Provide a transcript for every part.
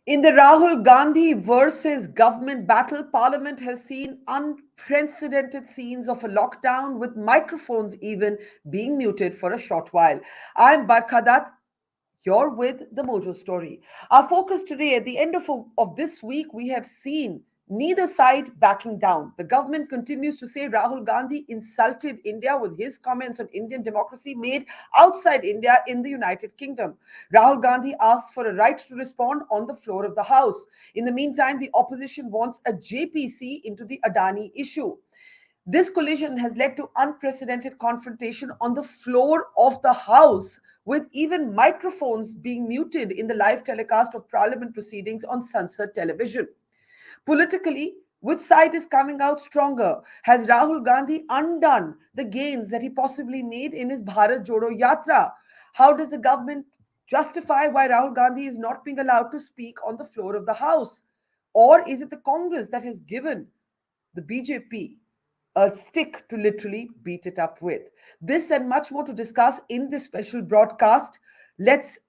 In the Rahul Gandhi versus government battle, Parliament has seen unprecedented scenes of a lockdown with microphones even being muted for a short while. I'm Barkha Dutt. You're with the Mojo story. Our focus today, at the end of this week, we have seen neither side backing down. The government continues to say Rahul Gandhi insulted India with his comments on Indian democracy made outside India in the United Kingdom. Rahul Gandhi asked for a right to respond on the floor of the House. In the meantime, the opposition wants a JPC into the Adani issue. This collision has led to unprecedented confrontation on the floor of the House, with even microphones being muted in the live telecast of Parliament proceedings on Sansad television. Politically, which side is coming out stronger? Has Rahul Gandhi undone the gains that he possibly made in his Bharat Jodo Yatra? How does the government justify why Rahul Gandhi is not being allowed to speak on the floor of the House? Or is it the Congress that has given the BJP a stick to literally beat it up with? This and much more to discuss in this special broadcast. Let's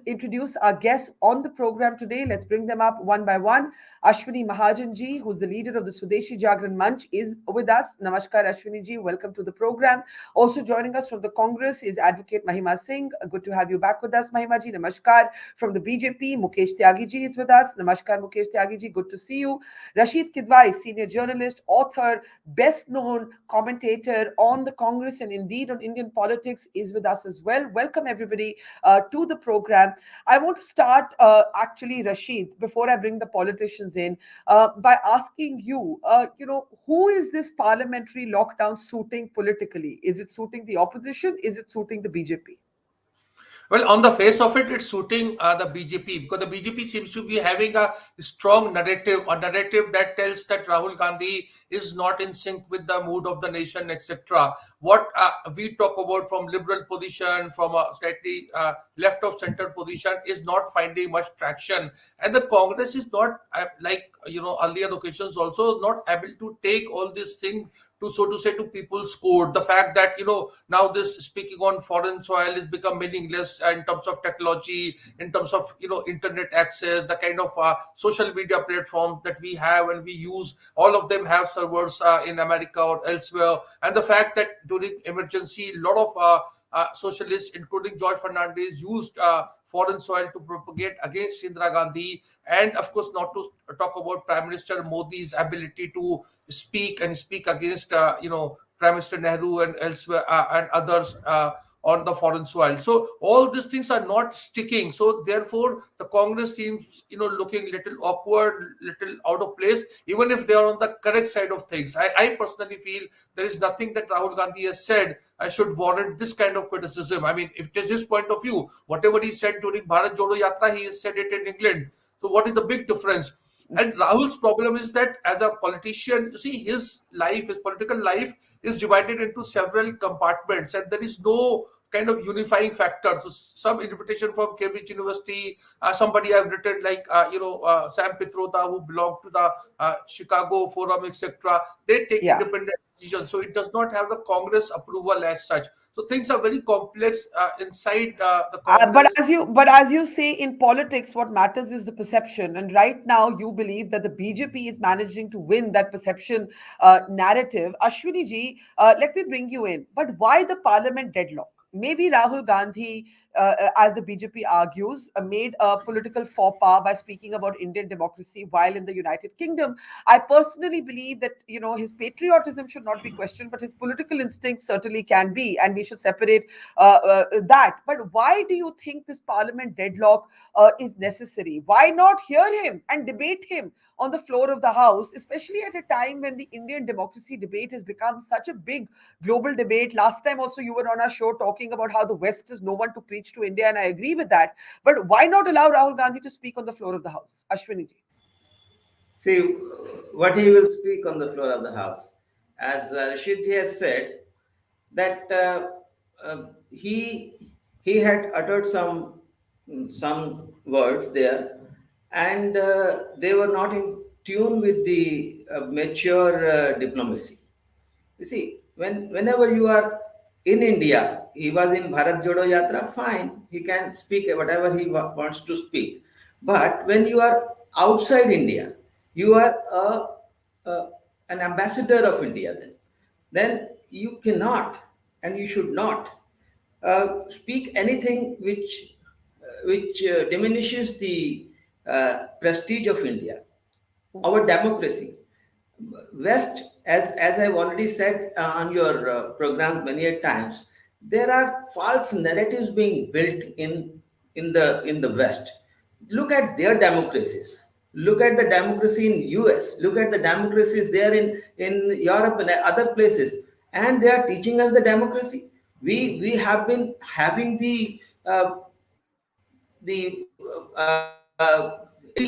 introduce our guests on the program today. Let's bring them up one by one. Ashwani Mahajan ji, who's the leader of the Swadeshi Jagran Manch, is with us. Namaskar, Ashwani ji. Welcome to the program. Also joining us from the Congress is Advocate Mahima Singh. Good to have you back with us, Mahima ji. Namaskar. From the BJP, Mukesh Tyagi ji is with us. Namaskar, Mukesh Tyagi ji. Good to see you. Rasheed Kidwai, senior journalist, author, best known commentator on the Congress and indeed on Indian politics, is with us as well. Welcome, everybody, to the program. I want to start, actually, Rasheed, before I bring the politicians in, by asking you, who is this parliamentary lockdown suiting politically? Is it suiting the opposition? Is it suiting the BJP? Well, on the face of it, it's suiting the BJP because the BJP seems to be having a strong narrative, a narrative that tells that Rahul Gandhi is not in sync with the mood of the nation, etc. What we talk about from liberal position, from a slightly left of center position, is not finding much traction, and the Congress is not like earlier occasions also not able to take all these things to, so to say, to people's court. The fact that now this speaking on foreign soil has become meaningless in terms of technology, in terms of internet access, the kind of social media platforms that we have and we use, all of them have servers in America or elsewhere. And the fact that during emergency, a lot of socialists, including George Fernandez, used foreign soil to propagate against Indira Gandhi, and of course, not to talk about Prime Minister Modi's ability to speak against, Prime Minister Nehru and elsewhere and others on the foreign soil. So all these things are not sticking. So therefore, the Congress seems, looking little awkward, little out of place, even if they are on the correct side of things. I personally feel there is nothing that Rahul Gandhi has said should warrant this kind of criticism. I mean, if it is his point of view, whatever he said during Bharat Jodo Yatra, he has said it in England. So what is the big difference? And Rahul's problem is that as a politician, you see, his political life is divided into several compartments, and there is no kind of unifying factor. So some invitation from Cambridge University, somebody I've written like, Sam Pitroda, who belonged to the Chicago Forum, etc. They take Yeah. independent decisions. So it does not have the Congress approval as such. So things are very complex inside the But Congress. as you say, in politics, what matters is the perception. And right now, you believe that the BJP is managing to win that perception narrative. Ashwini ji, let me bring you in. But why the parliament deadlock? Maybe Rahul Gandhi, as the BJP argues, made a political faux pas by speaking about Indian democracy while in the United Kingdom. I personally believe that his patriotism should not be questioned, but his political instincts certainly can be, and we should separate that. But why do you think this parliament deadlock is necessary? Why not hear him and debate him on the floor of the House, especially at a time when the Indian democracy debate has become such a big global debate? Last time also you were on our show talking about how the West is no one to preach to India, and I agree with that. But why not allow Rahul Gandhi to speak on the floor of the House? Ashwini ji. See, what he will speak on the floor of the House. As Rashid has said, that he had uttered some words there, and they were not in tune with the mature diplomacy. You see, whenever you are in India, he was in Bharat Jodo Yatra, fine, he can speak whatever he wants to speak. But when you are outside India, you are a, an ambassador of India. Then you cannot and you should not speak anything which diminishes the prestige of India, our democracy. West, as I've already said on your program many a times, there are false narratives being built in the West. Look at their democracies. Look at the democracy in US. Look at the democracies there in Europe and other places, and they are teaching us the democracy. We have been having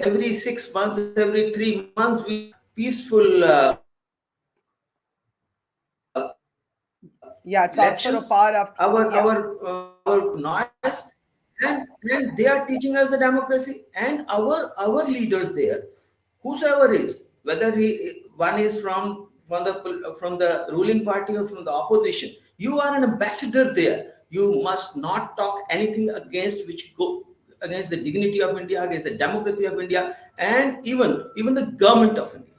every 6 months, every 3 months, we have peaceful Yeah, transfer of elections, power after. Yeah. our noise, and they are teaching us the democracy, and our leaders there, whosoever is, whether one is from the ruling party or from the opposition, you are an ambassador there. You must not talk anything against which go against the dignity of India, against the democracy of India, and even the government of India.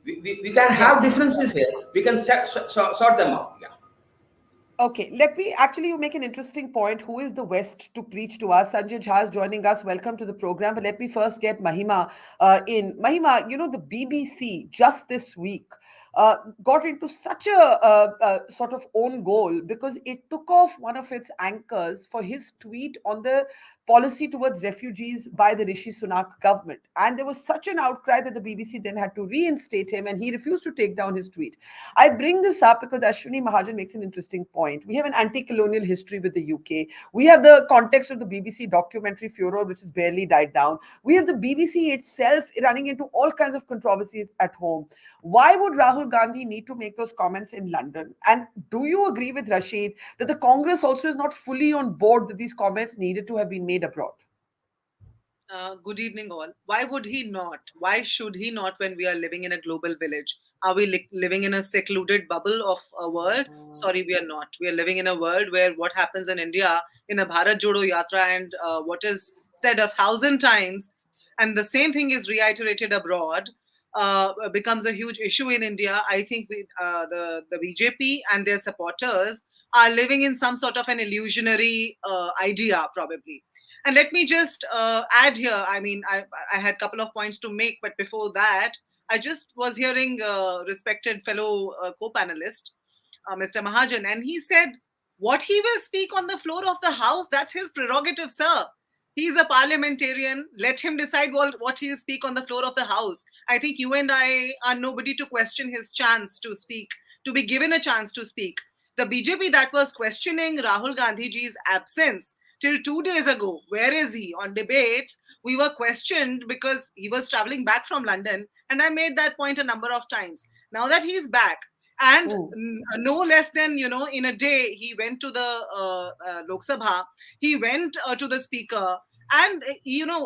We can Yeah. have differences here. We can sort them out. Yeah. Okay, let me actually, you make an interesting point. Who is the West to preach to us? Sanjay Jha is joining us. Welcome to the program. But let me first get Mahima in. Mahima, the BBC just this week got into such a sort of own goal because it took off one of its anchors for his tweet on the policy towards refugees by the Rishi Sunak government. And there was such an outcry that the BBC then had to reinstate him, and he refused to take down his tweet. I bring this up because Ashwani Mahajan makes an interesting point. We have an anti-colonial history with the UK. We have the context of the BBC documentary furor, which has barely died down. We have the BBC itself running into all kinds of controversies at home. Why would Rahul Gandhi need to make those comments in London? And do you agree with Rasheed that the Congress also is not fully on board that these comments needed to have been made abroad? Good evening, all. Why would he not? Why should he not when we are living in a global village? Are we living in a secluded bubble of a world? Sorry, we are not. We are living in a world where what happens in India in a Bharat Jodo Yatra and what is said 1,000 times, and the same thing is reiterated abroad, becomes a huge issue in India. I think the BJP and their supporters are living in some sort of an illusionary idea, probably. And let me just add here. I mean, I had a couple of points to make, but before that, I just was hearing respected fellow co-panelist, Mr. Mahajan, and he said, "What he will speak on the floor of the House, that's his prerogative, sir. He's a parliamentarian. Let him decide what he will speak on the floor of the House. I think you and I are nobody to question his chance to speak, to be given a chance to speak. The BJP that was questioning Rahul Gandhiji's absence till 2 days ago, where is he on debates? We were questioned because he was traveling back from London, and I made that point a number of times. Now that he's back, and Oh, no less than in a day, he went to the Lok Sabha, he went to the speaker, and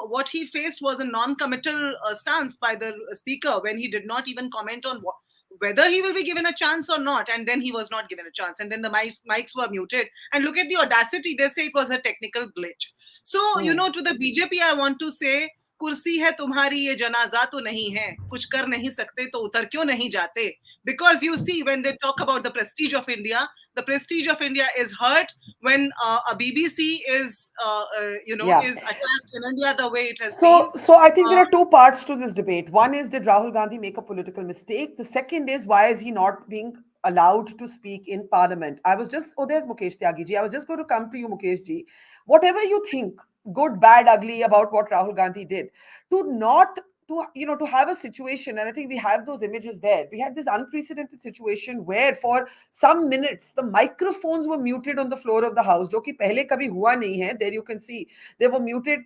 what he faced was a non-committal stance by the speaker when he did not even comment on whether he will be given a chance or not, and then he was not given a chance, and then the mics were muted, and look at the audacity, they say it was a technical glitch. So oh. to the BJP I want to say, कुर्सी है तुम्हारी ये जनाजा तो नहीं है, कुछ कर नहीं सकते तो उतर क्यों नहीं जाते? Because you see, when they talk about the prestige of India, the prestige of India is hurt when a BBC Yeah. is attacked in India the way it has been. So I think there uh, are two parts to this debate. One is, did Rahul Gandhi make a political mistake? The second is, why is he not being allowed to speak in Parliament? There's Mukesh Tyagi ji. I was just going to come to you, Mukesh ji. Whatever you think, good, bad, ugly, about what Rahul Gandhi did, to not to have a situation, and I think we have those images there. We had this unprecedented situation where for some minutes the microphones were muted on the floor of the house, जो कि पहले कभी हुआ नहीं है. There you can see they were muted,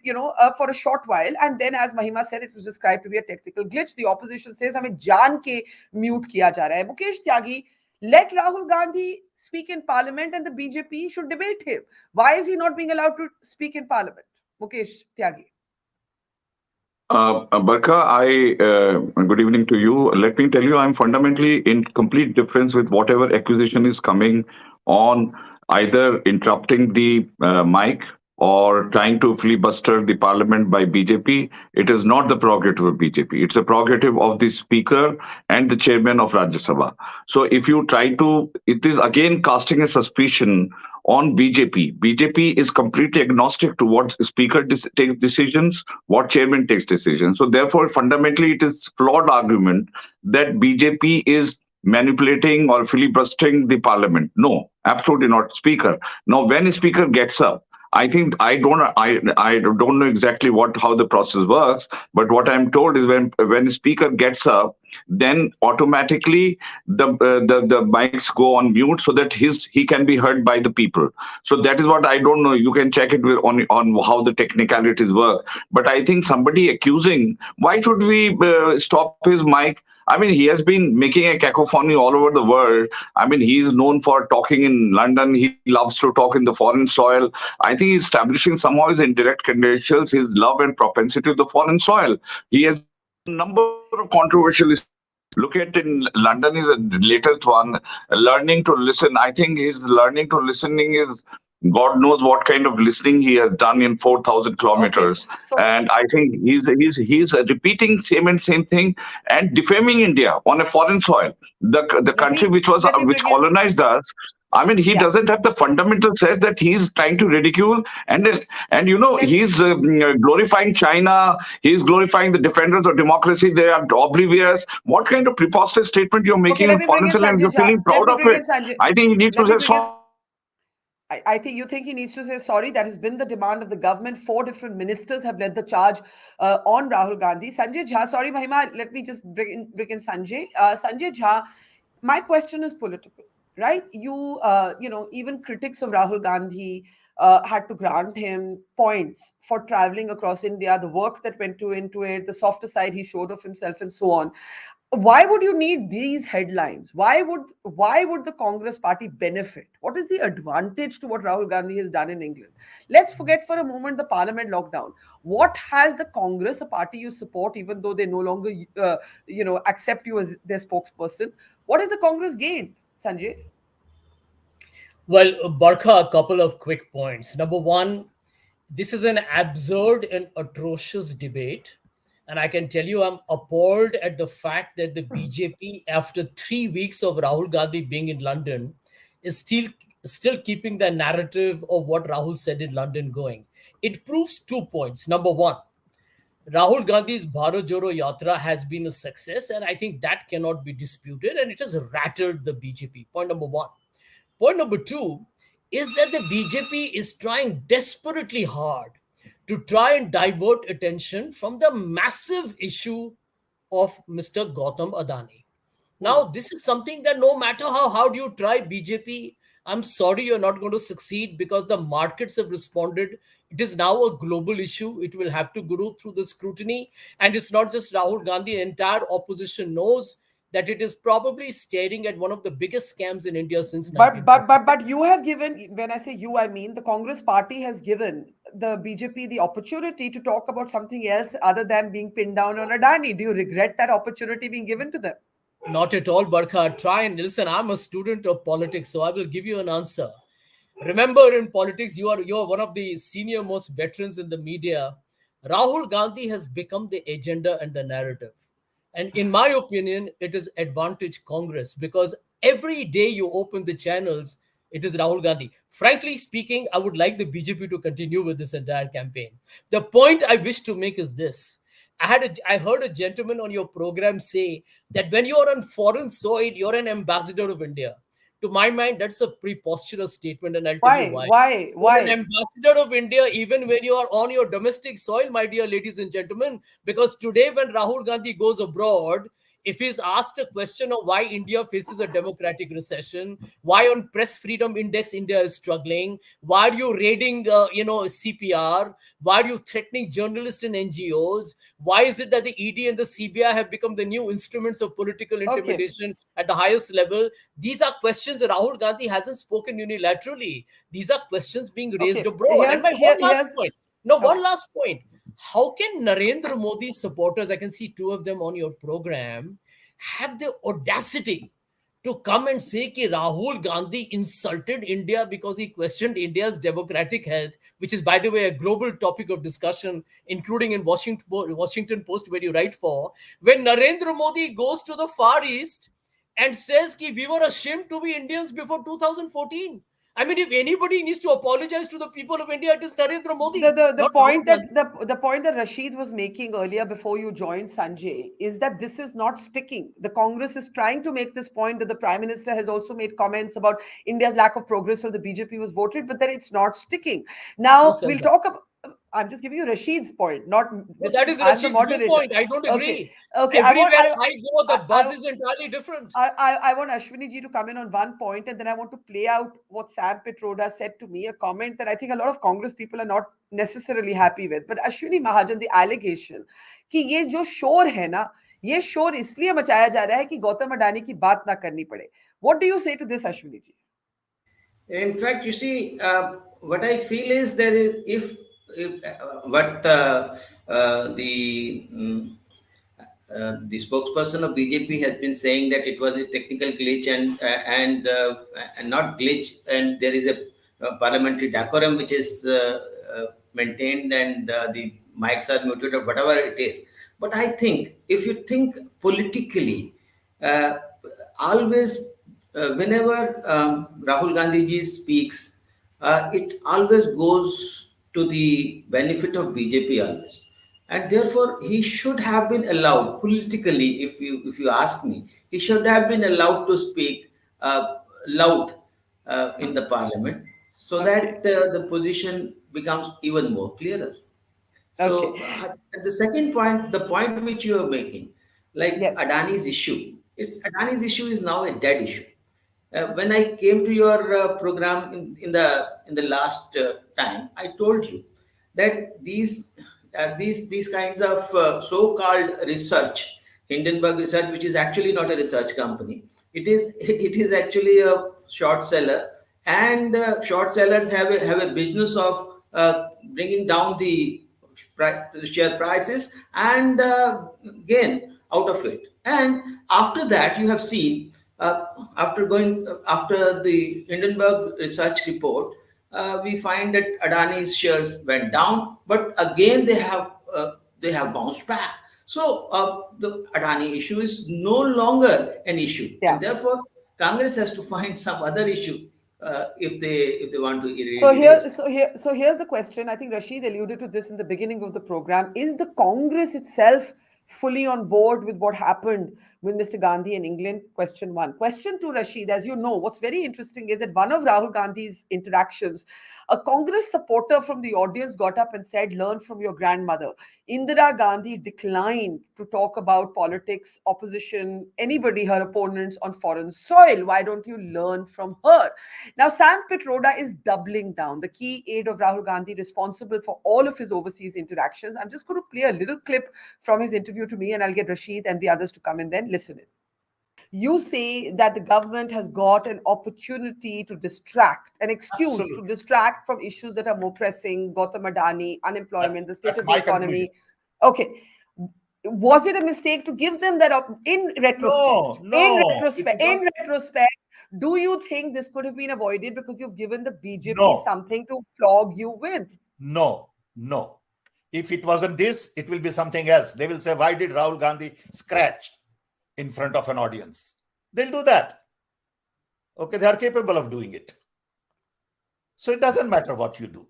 for a short while, and then, as Mahima said, it was described to be a technical glitch. The opposition says हमें जान के mute किया जा रहा है. Mukesh Tyagi, let Rahul Gandhi speak in Parliament, and the BJP should debate him. Why is he not being allowed to speak in Parliament? Mukesh Tyagi. Barkha, good evening to you. Let me tell you, I'm fundamentally in complete difference with whatever accusation is coming on either interrupting the mic or trying to filibuster the parliament by BJP. It is not the prerogative of BJP. It's a prerogative of the speaker and the chairman of Rajya Sabha. So if you try to, it is again casting a suspicion on BJP. BJP is completely agnostic to what speaker takes decisions, what chairman takes decisions. So therefore, fundamentally, it is flawed argument that BJP is manipulating or filibustering the parliament. No, absolutely not. Speaker. Now, when a speaker gets up, I think I don't know exactly what how the process works, but what I'm told is when a speaker gets up, then automatically the mics go on mute so that he can be heard by the people. So that is what I don't know. You can check it on how the technicalities work. But I think somebody accusing, why should we stop his mic? I mean, he has been making a cacophony all over the world. I mean, he's known for talking in London. He loves to talk in the foreign soil. I think he's establishing somehow his indirect credentials, his love and propensity of the foreign soil. He has been on a number of controversial speeches. Look at in London is the latest one, learning to listen. I think his learning to listening is God knows what kind of listening he has done in 4,000 Okay. kilometers. So And I think he's repeating same and same thing and defaming India on a foreign soil. The country let me which bring in, colonized us. I mean, he yeah. doesn't have the fundamental sense that he's trying to ridicule and Let he's glorifying China. He's glorifying the defenders of democracy. They are oblivious. What kind of preposterous statement you're Okay, making let in me bring foreign in soil and Sanjay you're Jha. feeling Let proud me of bring it? in Sanjay. I think he needs to Let me say bring in. sorry. I think you think he needs to say sorry. That has been the demand of the government. Four different ministers have led the charge on Rahul Gandhi. Sanjay Jha, sorry, Mahima, let me just bring in Sanjay. Sanjay Jha, my question is political, right? Even critics of Rahul Gandhi had to grant him points for traveling across India, the work that went into it, the softer side he showed of himself, and so on. Why would you need these headlines? Why would the Congress party benefit? What is the advantage to what Rahul Gandhi has done in England? Let's forget for a moment the parliament lockdown. What has the Congress, a party you support, even though they no longer accept you as their spokesperson, what has the Congress gained, Sanjay? Well, Barkha, a couple of quick points. Number one, this is an absurd and atrocious debate. And I can tell you, I'm appalled at the fact that the BJP, after 3 weeks of Rahul Gandhi being in London, is still keeping the narrative of what Rahul said in London going. It proves 2 points. Number one, Rahul Gandhi's Bharat Joro Yatra has been a success, and I think that cannot be disputed, and it has rattled the BJP. Point number one. Point number two is that the BJP is trying desperately hard to try and divert attention from the massive issue of Mr. Gautam Adani. Now, this is something that no matter how do you try BJP, I'm sorry you're not going to succeed because the markets have responded. It is now a global issue. It will have to go through the scrutiny. And it's not just Rahul Gandhi, the entire opposition knows that it is probably staring at one of the biggest scams in India since But 1946. you have given, when I say you, I mean the Congress party has given the BJP the opportunity to talk about something else other than being pinned down on Adani. Do you regret that opportunity being given to them? Not at all, Barkha. Try and listen. I'm a student of politics, so I will give you an answer. Remember, in politics, you are one of the senior most veterans in the media. Rahul Gandhi has become the agenda and the narrative. And in my opinion, it is advantage Congress because every day you open the channels, it is Rahul Gandhi. Frankly speaking, I would like the BJP to continue with this entire campaign. The point I wish to make is this. I heard a gentleman on your program say that when you are on foreign soil, you're an ambassador of India. To my mind, that's a preposterous statement, and I'll tell you Why? why. Why? You're an Why? ambassador of India even when you are on your domestic soil, my dear ladies and gentlemen. Because today, when Rahul Gandhi goes abroad, if he's asked a question of why India faces a democratic recession, why on press freedom index India is struggling, why are you raiding, CPR, why are you threatening journalists and NGOs, why is it that the ED and the CBI have become the new instruments of political Okay. intimidation at the highest level? These are questions that Rahul Gandhi hasn't spoken unilaterally. These are questions being raised Okay. abroad. And Here's my here one last here's point. No, one okay. last point. How can Narendra Modi's supporters, I can see two of them on your program, have the audacity to come and say that Rahul Gandhi insulted India because he questioned India's democratic health, which is, by the way, a global topic of discussion, including in Washington Post, where you write for, when Narendra Modi goes to the Far East and says that we were ashamed to be Indians before 2014. I mean, if anybody needs to apologize to the people of India, it is Narendra Modi, The not Rahul point that Gandhi. the point that Rasheed was making earlier before you joined Sanjay is that this is not sticking. The Congress is trying to make this point that the Prime Minister has also made comments about India's lack of progress, so the BJP was voted, but then it's not sticking. Who Now says we'll that? talk about. I'm just giving you Rasheed's point, not No, this that is is I'm the Rashid's moderator. viewpoint. I don't Okay, agree. okay. Everywhere I go, the buzz I is entirely different. I want Ashwani ji to come in on one point, and then I want to play out what Sam Pitroda said to me, a comment that I think a lot of Congress people are not necessarily happy with. But Ashwani Mahajan, the allegation कि ये जो शोर है ना, ये शोर इसलिए मचाया जा रहा है कि गौतम अडानी की बात ना करनी पड़े. What do you say to this, Ashwani ji? In fact, you see, what I feel is there is if what the spokesperson of BJP has been saying that it was a technical glitch and not glitch, and there is a parliamentary decorum which is maintained, and the mics are muted or whatever it is. But I think if you think politically, uh, always whenever Rahul Gandhi ji speaks, it always goes to the benefit of BJP always, and therefore he should have been allowed politically. If you ask me, he should have been allowed to speak loud in the parliament, so Okay, that the position becomes even more clearer. okay, So the second point, the point which you are making, like yes, Adani's issue is now a dead issue. When I came to your program in the last time, I told you that these kinds of so-called research, Hindenburg Research, which is actually not a research company, it is actually a short seller, and short sellers have a business of bringing down the share prices and gain out of it. And after that, you have seen after the Hindenburg research report, we find that Adani's shares went down, but again they have bounced back. So the Adani issue is no longer an issue, and yeah. therefore Congress has to find some other issue if they want to So here, erase. here's the question. I think Rasheed alluded to this in the beginning of the program. Is the Congress itself fully on board with what happened with Mr. Gandhi in England? Question one. Question two, Rasheed. As you know, what's very interesting is that one of Rahul Gandhi's interactions, a Congress supporter from the audience got up and said, "Learn from your grandmother." Indira Gandhi declined to talk about politics, opposition, anybody, her opponents on foreign soil. Why don't you learn from her? Now, Sam Pitroda is doubling down, the key aide of Rahul Gandhi, responsible for all of his overseas interactions. I'm just going to play a little clip from his interview to me, and I'll get Rasheed and the others to come and then listen in. You say that the government has got an opportunity to distract, an excuse to Absolutely. distract from issues that are more pressing, Gautam Adani, unemployment, the state That's of the my conclusion. economy. Okay. Was it a mistake to give them that in retrospect? No, no, it is not. In retrospect, do you think this could have been avoided because you've given the BJP No, something to flog you with? no, no. If it wasn't this, it will be something else. They will say, why did Rahul Gandhi scratch in front of an audience? They'll do that. Okay, they are capable of doing it. So it doesn't matter what you do.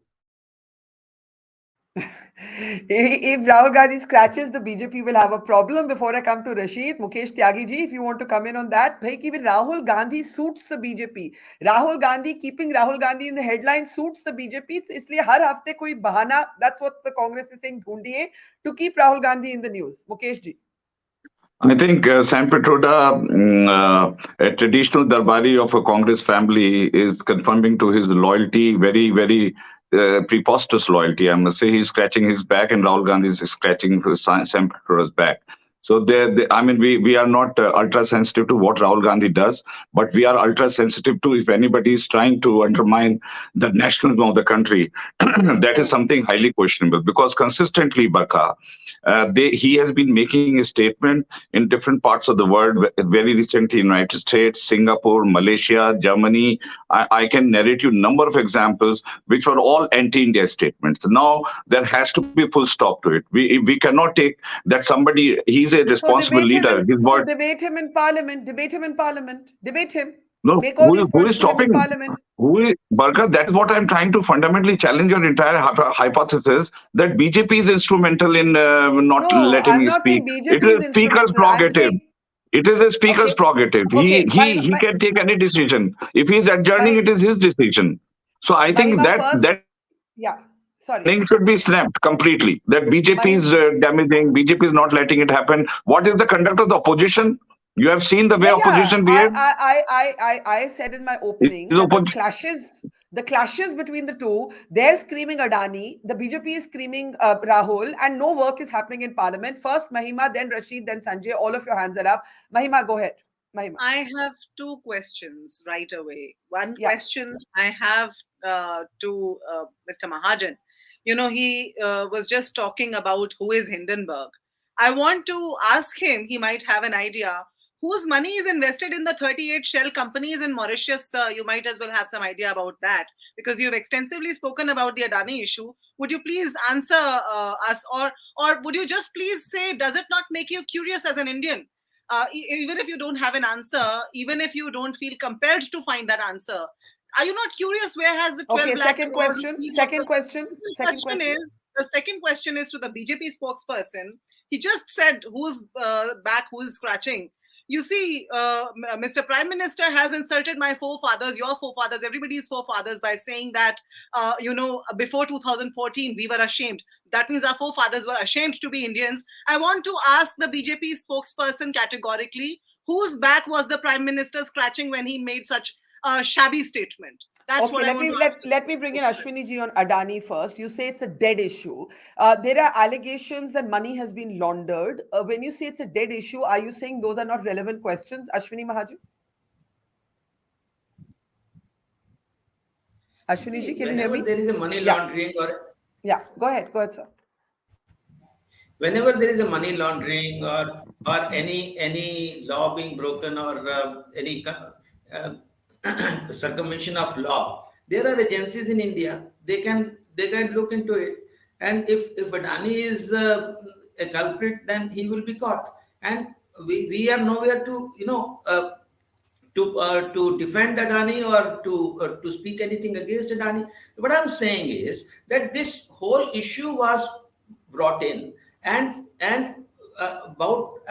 If Rahul Gandhi scratches, the BJP will have a problem. Before I come to Rasheed, Mukesh, Tyagi ji, if you want to come in on that, bhai, ki Rahul Gandhi suits the BJP. Rahul Gandhi, keeping Rahul Gandhi in the headline suits the BJP. इसलिए हर हफ्ते कोई बहाना, that's what the Congress is saying, ढूंढिए to keep Rahul Gandhi in the news. Mukesh ji. I think Sam Pitroda, a traditional Darbari of a Congress family, is confirming to his loyalty, very, very preposterous loyalty. I must say he's scratching his back and Rahul Gandhi is scratching Sam Pitroda's back. So I mean, we are not ultra sensitive to what Rahul Gandhi does, but we are ultra sensitive to if anybody is trying to undermine the nationalism of the country. That is something highly questionable because consistently, Barkha, he has been making a statement in different parts of the world. Very recently, United States, Singapore, Malaysia, Germany. I can narrate you number of examples which were all anti-India statements. Now there has to be full stop to it. We cannot take that somebody, he's a So responsible debate him leader. in His so word. debate him in parliament. Debate him in parliament. Debate him. No, Make all these who points is to him in stopping? parliament. Barkha, that is what I'm trying to fundamentally challenge your entire hypothesis that BJP is instrumental in not No, letting I'm me not speak. saying It BJP is is a speaker's instrumental. I'm prerogative. saying It is a speaker's okay, prerogative. okay. He can take any decision. If he is adjourning, My it is his decision. So I think Mahima that first. that Yeah. Sorry. link should be snapped completely. That BJP is Mahim. damaging. BJP is not letting it happen. What is the conduct of the opposition? You have seen the way Yeah, yeah. opposition behave. I said in my Is opening that the clashes between the two, they're screaming Adani, the BJP is screaming Rahul, and no work is happening in parliament. First Mahima, then Rasheed, then Sanjay. All of your hands are up. Mahima, go ahead. Mahima. I have two questions right away. One Yeah. question I have to Mr. Mahajan. He was just talking about who is Hindenburg. I want to ask him, he might have an idea, whose money is invested in the 38 shell companies in Mauritius. You might as well have some idea about that because you've extensively spoken about the Adani issue. Would you please answer us, or would you just please say, does it not make you curious as an Indian? Even if you don't have an answer, even if you don't feel compelled to find that answer, are you not curious where has the 12 Okay, lakh second crore question. rupees of Second question. Second question question. is the second question is to the BJP spokesperson. He just said who's back, who's scratching. You see, Mr. Prime Minister has insulted my forefathers, your forefathers, everybody's forefathers by saying that, before 2014, we were ashamed. That means our forefathers were ashamed to be Indians. I want to ask the BJP spokesperson categorically, whose back was the Prime Minister scratching when he made such a shabby statement? That's Okay, what I want to ask. let me bring in Ashwani ji on Adani first. You say it's a dead issue. There are allegations that money has been laundered. When you say it's a dead issue, are you saying those are not relevant questions, Ashwani Mahajan? Ashwani ji, See, can you hear whenever me? there is a money Yeah, laundering or yeah. Go ahead, sir. whenever there is a money laundering or any law being broken or any uh, circumvention of law, there are agencies in India. They can look into it, and if Adani is a culprit, then he will be caught. And we are nowhere to to defend Adani or to speak anything against Adani. What I'm saying is that this whole issue was brought in and about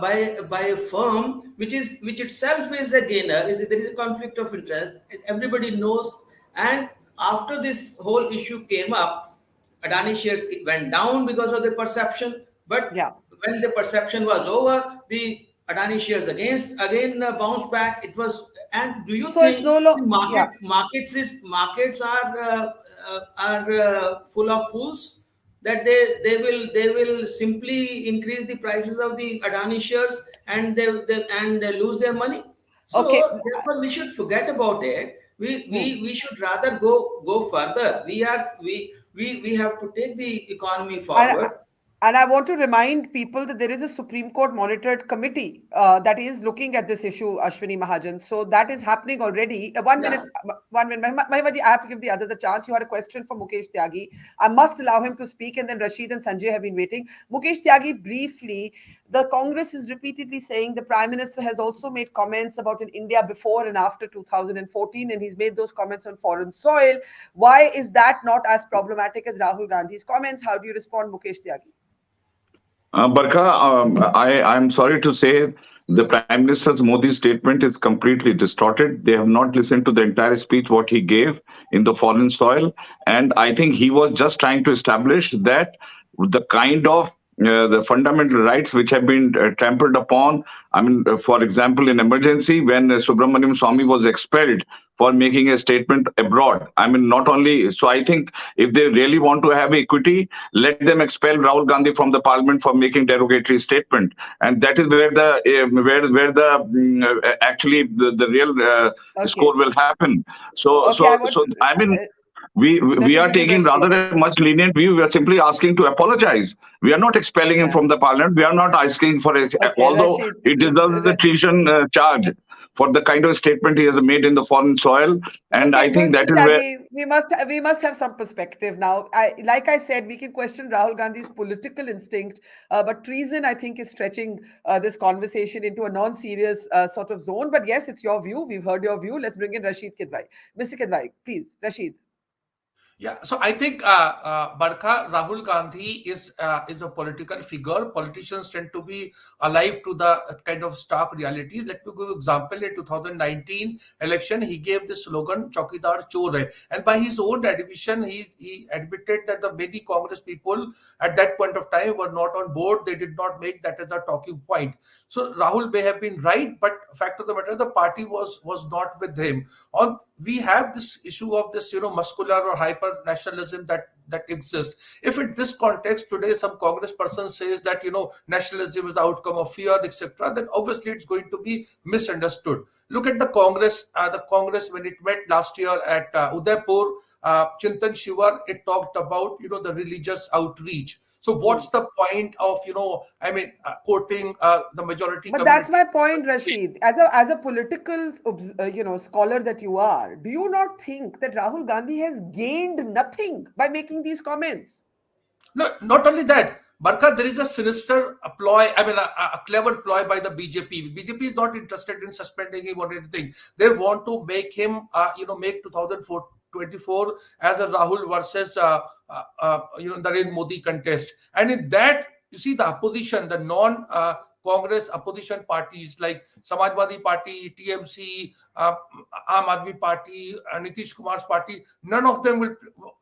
by a firm which itself is a gainer. There is a conflict of interest. Everybody knows. And after this whole issue came up, Adani shares went down because of the perception. But Yeah. when the perception was over, the Adani shares again bounced back. It was. And do you So it's think no the longer. Yeah. markets are full of fools that they will simply increase the prices of the Adani shares and they lose their money? Okay. So therefore, we should forget about it. We should rather go further. We have to take the economy And, forward. and I want to remind people that there is a Supreme Court monitored committee that is looking at this issue, Ashwini Mahajan. So that is happening already. 1 minute, Yeah. 1 minute. Mahima ji, I have to give the others a chance. You had a question for Mukesh Tyagi. I must allow him to speak, and then Rasheed and Sanjay have been waiting. Mukesh Tyagi, briefly, the Congress is repeatedly saying the Prime Minister has also made comments about in India before and after 2014, and he's made those comments on foreign soil. Why is that not as problematic as Rahul Gandhi's comments? How do you respond, Mukesh Tyagi? Barkha, I'm sorry to say the Prime Minister's Modi's statement is completely distorted. They have not listened to the entire speech what he gave in the foreign soil, and I think he was just trying to establish that the kind of the fundamental rights which have been trampled upon. I mean, for example, in emergency, when Subramaniam Swamy was expelled for making a statement abroad. I mean, not only so. I think if they really want to have equity, let them expel Rahul Gandhi from the parliament for making derogatory statement, and that is where the actually the real Okay. score will happen. So Okay, I so want so I mean, let we me are bring in taking rather Rashid. a much lenient view. We are simply asking to apologize. We are not expelling him Yeah. from the parliament. We are not asking for it, Okay, although Rashid. he deserves the treason charge for the kind of statement he has made in the foreign soil. And Okay, I but think that is where Tyagi, we must have some perspective now. Like I said, we can question Rahul Gandhi's political instinct, but treason, I think, is stretching this conversation into a non-serious sort of zone. But yes, it's your view. We've heard your view. Let's bring in Rasheed Kidwai. Mr. Kidwai, please, Rasheed. Yeah, so I think Barkha Rahul Gandhi is a political figure. Politicians tend to be alive to the kind of stark reality. Let me give you example. In 2019 election, he gave the slogan "Chaukidar Chor hai," and by his own admission, he admitted that the many Congress people at that point of time were not on board. They did not make that as a talking point. So Rahul may have been right, but fact of the matter, the party was not with him. On we have this issue of this muscular or hyper nationalism that exists. If in this context today some Congress person says that nationalism is the outcome of fear, etc., then obviously it's going to be misunderstood. Look at the Congress when it met last year at Udaipur, Chintan Shivar. It talked about the religious outreach. So Hmm. what's the point of quoting the majority But that's community? my point, Rashid. As a political scholar that you are, do you not think that Rahul Gandhi has gained nothing by making these comments? No, not only that, Barkha, there is a sinister ploy, a clever ploy by the BJP. BJP is not interested in suspending him or anything. They want to make him, make 2024 as a Rahul versus, Narendra Modi contest. And in that, you see the opposition, the non-Congress opposition parties like Samajwadi Party, TMC, Aam Aadmi Party, Nitish Kumar's party, none of them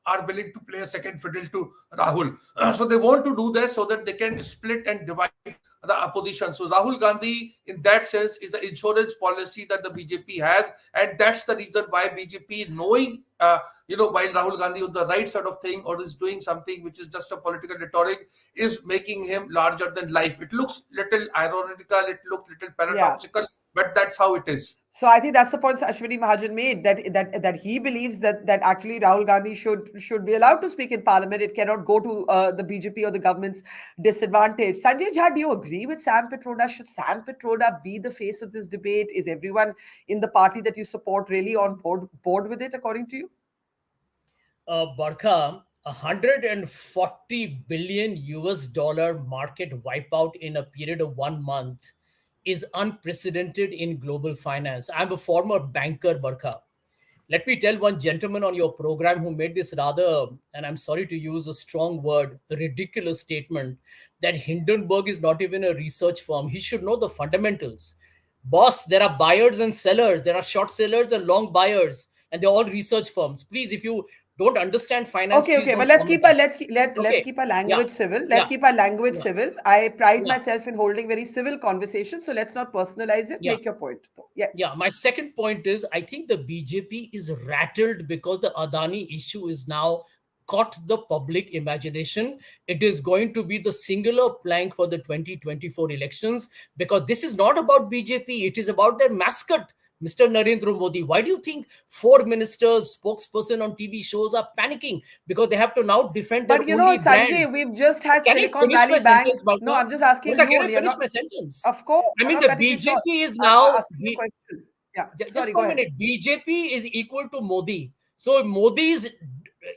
are willing to play a second fiddle to Rahul. So they want to do this so that they can split and divide the opposition. So Rahul Gandhi, in that sense, is the insurance policy that the BJP has, and that's the reason why BJP, knowing while Rahul Gandhi on the right sort of thing or is doing something which is just a political rhetoric, is making him larger than life. It looks little ironical, it looks little Yeah. paradoxical, but that's how it is. So I think that's the point Ashwani Mahajan made, that he believes that actually Rahul Gandhi should be allowed to speak in Parliament. It cannot go to the BJP or the government's disadvantage. Sanjay Jha, do you agree with Sam Petroda? Should Sam Petroda be the face of this debate? Is everyone in the party that you support really on board with it, according to you? Barkha, 140 billion US dollar market wipeout in a period of 1 month is unprecedented in global finance. I'm a former banker, Barkha. Let me tell one gentleman on your program who made this rather, and I'm sorry to use a strong word, ridiculous statement that Hindenburg is not even a research firm. He should know the fundamentals. Boss, there are buyers and sellers, there are short sellers and long buyers, and they're all research firms. Please, if you don't understand finance, Okay, please okay, but don't let's comment keep our on. let's Okay. keep our Yeah. language civil. Let's Yeah. keep our language Yeah. civil. I pride Yeah. myself in holding very civil conversations, so let's not personalize it. Yeah. Make your point, though. Yes. Yeah, my second point is I think the BJP is rattled because the Adani issue is now caught the public imagination. It is going to be the singular plank for the 2024 elections because this is not about BJP, it is about their mascot, Mr. Narendra Modi. Why do you think four ministers, spokesperson on TV shows are panicking? Because they have to now defend their But only brand. Sanjay, we've just had Can I Silicon finish Valley my Bank. sentence, No, Balka? I'm just asking Balka, you can I only. You're finish not, my sentence? of course, I I'm mean, not the cutting you short. BJP is I'm now asking you a question. Yeah, just sorry, for go a ahead. minute. BJP is equal to Modi. So Modi's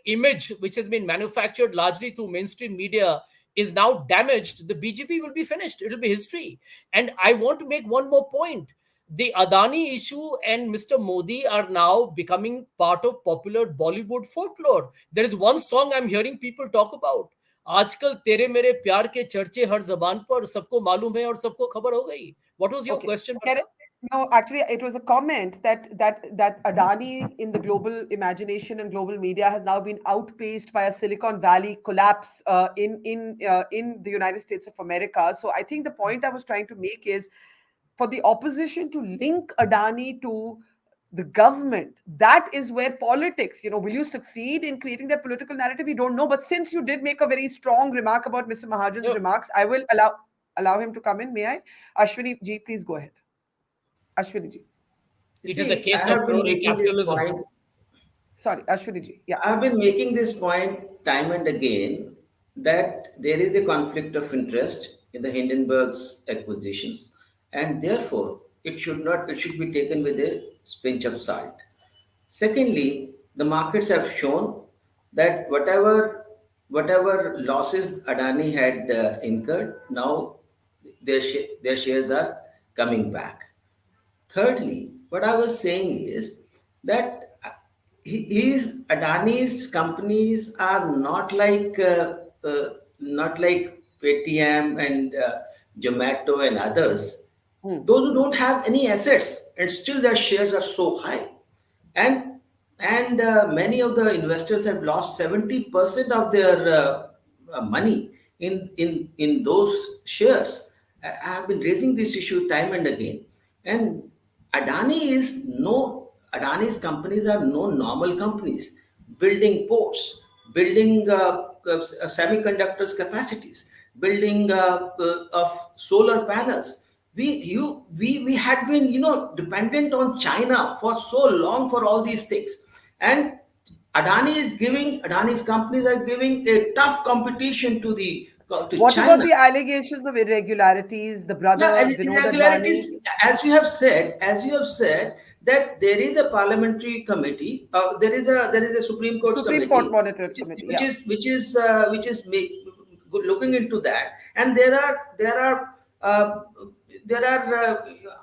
image, which has been manufactured largely through mainstream media, is now damaged. The BJP will be finished. It'll be history. And I want to make one more point. The Adani issue and Mr. Modi are now becoming part of popular Bollywood folklore. There is one song I'm hearing people talk about. आजकल तेरे मेरे प्यार के चर्चे हर जबान पर सबको मालूम है और सबको खबर हो गई. What was your Okay. question, Can, Barkha? No, actually, it was a comment that Adani in the global imagination and global media has now been outpaced by a Silicon Valley collapse in the United States of America. So I think the point I was trying to make is for the opposition to link Adani to the government. That is where politics, will you succeed in creating that political narrative? We don't know. But since you did make a very strong remark about Mr. Mahajan's Yeah. remarks, I will allow him to come in. May I? Ashwini ji, please go ahead. Ashwini ji. You It is a see, I case of have been crony making this capitalism. point. Sorry, Ashwini ji. Yeah. I've been making this point time and again that there is a conflict of interest in the Hindenburg's acquisitions, and therefore it should be taken with a pinch of salt. Secondly, the markets have shown that whatever losses Adani had incurred, now their shares are coming back. Thirdly, what I was saying is that Adani's companies are not like Paytm and Zomato and others. Those who don't have any assets and still their shares are so high, and many of the investors have lost 70% of their money in those shares. I have been raising this issue time and again, and Adani's companies are no normal companies, building ports, building semiconductors capacities, building of solar panels. We had been dependent on China for so long for all these things, and Adani's companies are giving a tough competition to What about China. the allegations of irregularities? The brother Yeah, and Vinod irregularities, Advani. as you have said that there is a parliamentary committee, there is a Supreme Court's Supreme Court committee, monitored committee. Yeah. looking into that, and there are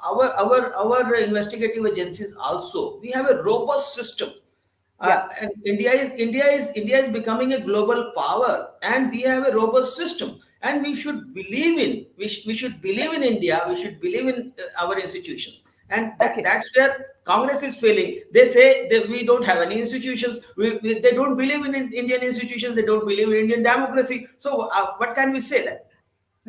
our investigative agencies also. We have a robust system. Yeah. And India is becoming a global power, and we have a robust system, and we should believe in India. We should believe in our institutions, and Okay. that's where Congress is failing. They say that we don't have any institutions. They don't believe in Indian institutions. They don't believe in Indian democracy. So what can we say then?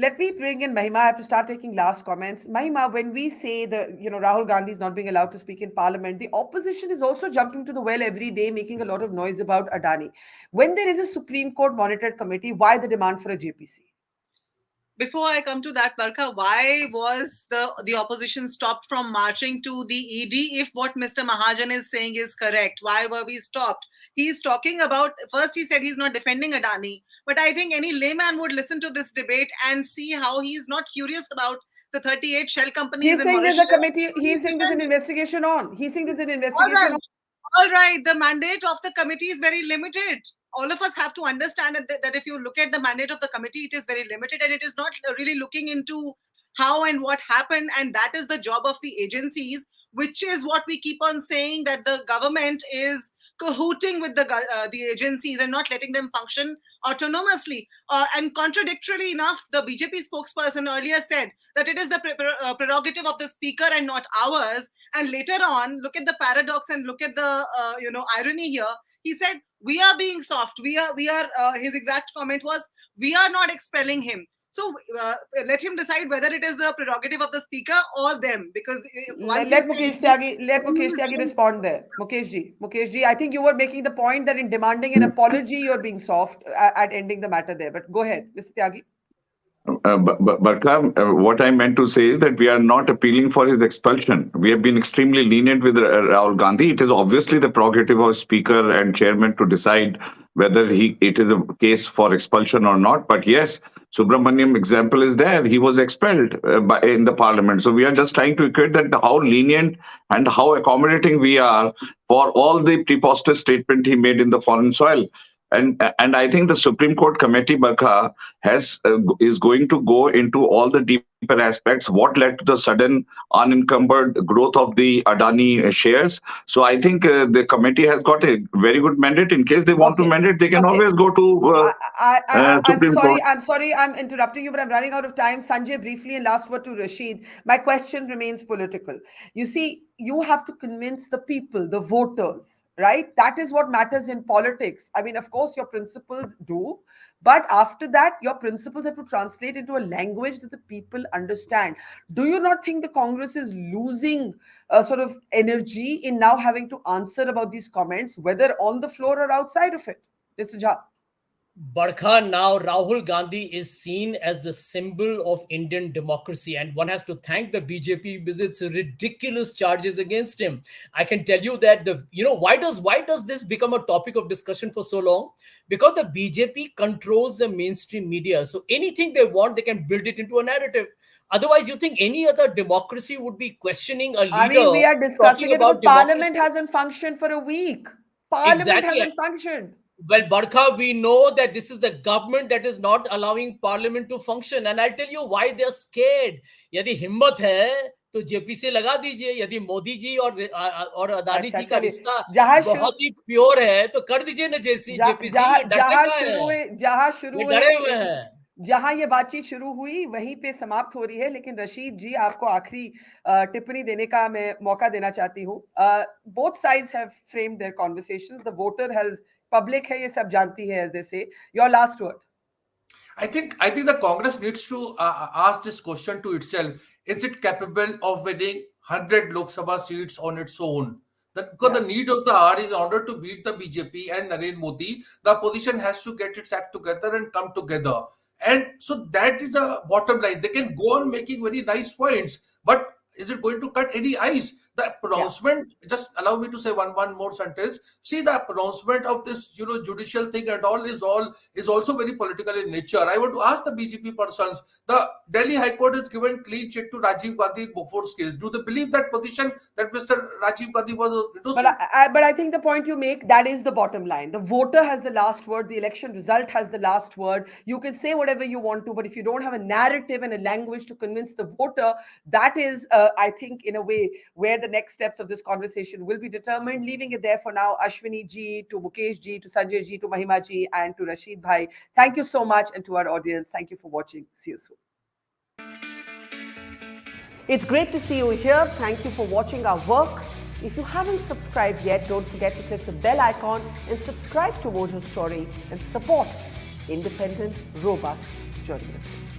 Let me bring in Mahima. I have to start taking last comments. Mahima, when we say Rahul Gandhi is not being allowed to speak in parliament, the opposition is also jumping to the well every day, making a lot of noise about Adani. When there is a Supreme Court monitored committee, why the demand for a JPC? Before I come to that, Barkha, why was the opposition stopped from marching to the ED if what Mr. Mahajan is saying is correct? Why were we stopped? He's talking about, first he said he's not defending Adani, but I think any layman would listen to this debate and see how he's not curious about the 38 shell companies He's in saying there's a Mauritius. committee. He's saying there's an investigation on. He's saying there's an All investigation right. on. All right. The mandate of the committee is very limited. All of us have to understand that if you look at the mandate of the committee, it is very limited and it is not really looking into how and what happened. And that is the job of the agencies, which is what we keep on saying, that the government is cahooting with the agencies and not letting them function autonomously. And contradictorily enough, the BJP spokesperson earlier said that it is the prerogative of the speaker and not ours. And later on, look at the paradox and look at the irony here. He said, we are being soft. We are. His exact comment was, we are not expelling him. So let him decide whether it is the prerogative of the speaker or them, because once Let he's Mukesh saying, Tyagi respond there. Mukesh ji, I think you were making the point that in demanding an apology, you're being soft at ending the matter there. But go ahead, Mr. Tyagi. Barkha, what I meant to say is that we are not appealing for his expulsion. We have been extremely lenient with Rahul Gandhi. It is obviously the prerogative of Speaker and Chairman to decide whether it is a case for expulsion or not. But yes, Subramaniam example is there. He was expelled in the Parliament. So we are just trying to equate that how lenient and how accommodating we are for all the preposterous statement he made in the foreign soil. And I think the Supreme Court committee, Barkha, is going to go into all the deep aspects, what led to the sudden unencumbered growth of the Adani shares. So I think the committee has got a very good mandate. In case they want to Okay. mandate, they can Okay. always go to I'm Supreme Court. sorry. I'm sorry. I'm interrupting you, but I'm running out of time. Sanjay, briefly, and last word to Rasheed. My question remains political. You see, you have to convince the people, the voters, right? That is what matters in politics. I mean, of course, your principles do, but after that, your principles have to translate into a language that the people understand. Do you not think the Congress is losing sort of energy in now having to answer about these comments, whether on the floor or outside of it? Mr. Jha. Barkha, now Rahul Gandhi is seen as the symbol of Indian democracy, and one has to thank the BJP because it's ridiculous charges against him. I can tell you that why does this become a topic of discussion for so long? Because the BJP controls the mainstream media, so anything they want, they can build it into a narrative. Otherwise, you think any other democracy would be questioning a leader? I mean, we are discussing talking it because about democracy? Parliament hasn't functioned for a week. Parliament Exactly. hasn't functioned. Well, Barkha, we know that this is the government that is not allowing parliament to function. And I'll tell you why they're scared. यदि हिम्मत है तो JP से लगा दीजिए. यदि मोदी जी और अदानी जी का रिश्ता बहुत ही प्योर है तो कर दीजिए ना जेपी से. डरे हुए हैं. जहां ये बातचीत शुरू हुई वहीं पे समाप्त हो रही है. लेकिन रशीद जी, आपको आखिरी टिप्पणी देने का मैं मौका देना चाहती हूँ. Both sides have framed their conversations. The voter has, public है, ये सब जानती है, as they say. Your last word. I think the Congress needs to ask this question to itself: is it capable of winning 100 Lok Sabha seats on its own? Because the need of the hour is, in order to beat the BJP and Narendra Modi, the opposition has to get its act together and come together. And so that is a bottom line. They can go on making very nice points, but is it going to cut any ice? The pronouncement, just allow me to say one more sentence. See, the pronouncement of this, judicial thing and all is also very political in nature. I want to ask the BJP persons, the Delhi High Court has given clean chit to Rajiv Gandhi in Bofor's case. Do they believe that position that Mr. Rajiv Gandhi was innocent? But I think the point you make, that is the bottom line. The voter has the last word. The election result has the last word. You can say whatever you want to, but if you don't have a narrative and a language to convince the voter, that is, I think, in a way, where the next steps of this conversation will be determined. Leaving it there for now. Ashwani ji, to Mukesh ji, to Sanjay ji, to Mahima ji, and to Rasheed bhai. Thank you so much, and to our audience, thank you for watching. See you soon. It's great to see you here. Thank you for watching our work. If you haven't subscribed yet, don't forget to click the bell icon and subscribe to Mojo Story and support independent, robust journalism.